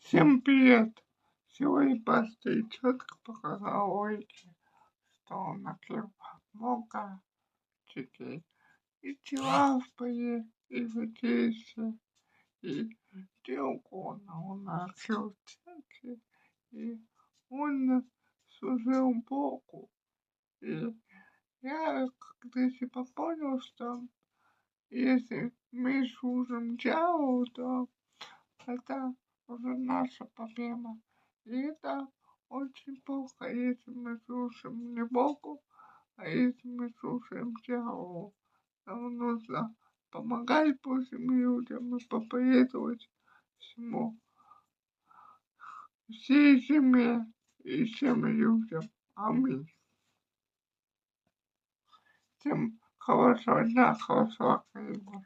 Всем привет! Сегодня поставить четко показал логике, что он накрыл много детей. И тела в позе, и водитель, и где угодно. Он накрыл церкви, и он служил Богу. И я когда типа понял, что если мы служим дьяволу, то это уже наша проблема. И это очень плохо, если мы слушаем не Богу, а если мы слушаем дьяволу. Нам нужно помогать Божьим людям и проповедовать всей земле и всем людям. Аминь. Всем хорошего дня, хорошего каникул.